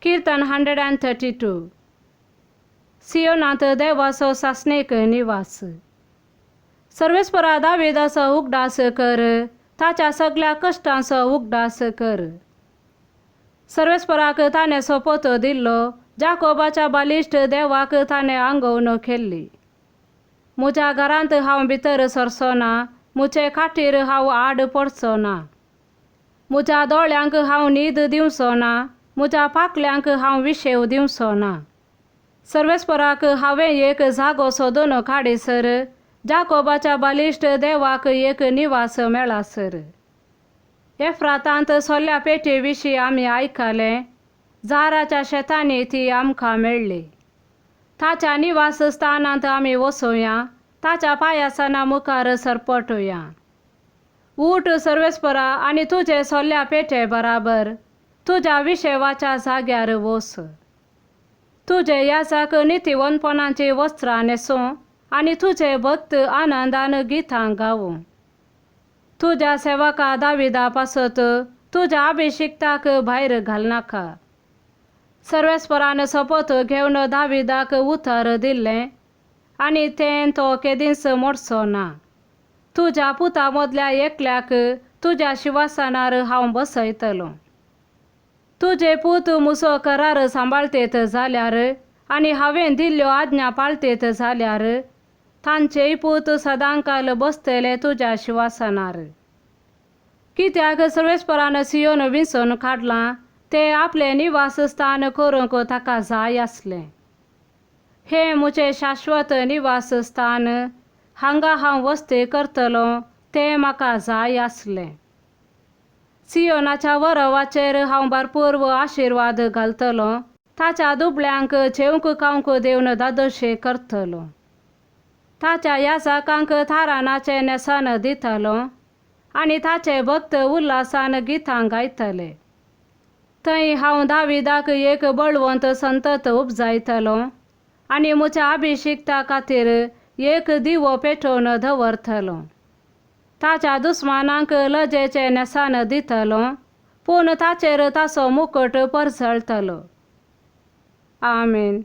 कीर्तन 132. सियोनात देवाचो सासणेक निवास. सर्वेस्परा दाविदाचो उगडास कर, ताच्या सगळ्या कश्टांचो उगडास कर. सर्वेस्पराक ताणें सोपोत दिल्लो, जाकोबाच्या बालिश्ट देवाक ताणें आंगवन केल्ली. म्हज्या घरांत हांव भितर सरचो ना, म्हजे खाटीर हांव आड पडचो ना. म्हज्या दोळ्यांक हांव न्हीद दिवचो ना, म्हज्या पाखल्यांक हांव विशेव दिवचो ना. सर्वेस्पराक हांवें एक जागो सोदून काडीसर, जाकोबाच्या बालिश्ट देवाक एक निवास मेळासर. एफ्रातांत सोल्या पेटे विशीं आमी आयकलें, जाराच्या शेतांनी ती आमकां मेळ्ळी. ताच्या निवास स्थानांत आमी वसोया, ताच्या पायासाना मुखार सरपटुया. उठ सर्वेस्परा आनी तुजे सोल्या पेटे बराबर तुज्या विशेवाच्या जाग्यार वस. तुजे याजक नितीवंतपणाची वस्त्रां न्हेसूं आनी तुजे भक्त आनंदान गितां गावूं. तुज्या सेवका दाविदा पासत तुज्या अभिशिक्ताक भायर घालनाका. सर्वेस्परान सोपोत घेवन दाविदाक उतर दिल्लें आनी तें तो केदींच मोडचो ना. तुज्या पुता मदल्या एकल्याक तुज्या शिवासनार हांव बसयतलों. तुजे पूत म्हजो करार सांबाळतेत जाल्यार आनी हांवें दिल्ल्यो आज्ञा पाळतेत जाल्यार तांचेय पूत सदांकाल बसतले तुज्या शिवासनार. कित्याक सर्वेस्परान सियोन विंचून काडलां, तें आपलें निवासस्थान करूंक ताका जाय आसलें. हें म्हजें शाश्वत निवासस्थान, हांगा हांव वस्ती करतलों, तें म्हाका जाय आसलें. सियोनाच्या वरवाचेर हांव भरपूर आशिर्वाद घालतलों, ताच्या दुबळ्यांक जेवंक खावंक दिवन दादोशी करतलों. ताच्या याजकांक थारानाचें नेसान दितलों आनी ताचे भक्त उल्हासान गितां गायतले. थंय हांव दाविदाक एक बळवंत संतत उपजायतलों आनी म्हज्या अभिशिक्ता खातीर एक दिवो पेटोवन दवरतलों. ताच्या दुस्मानांक लजेचें नेसान दितलों, पूण ताचेर ताचो मुकुट परजळतलो. आमेन.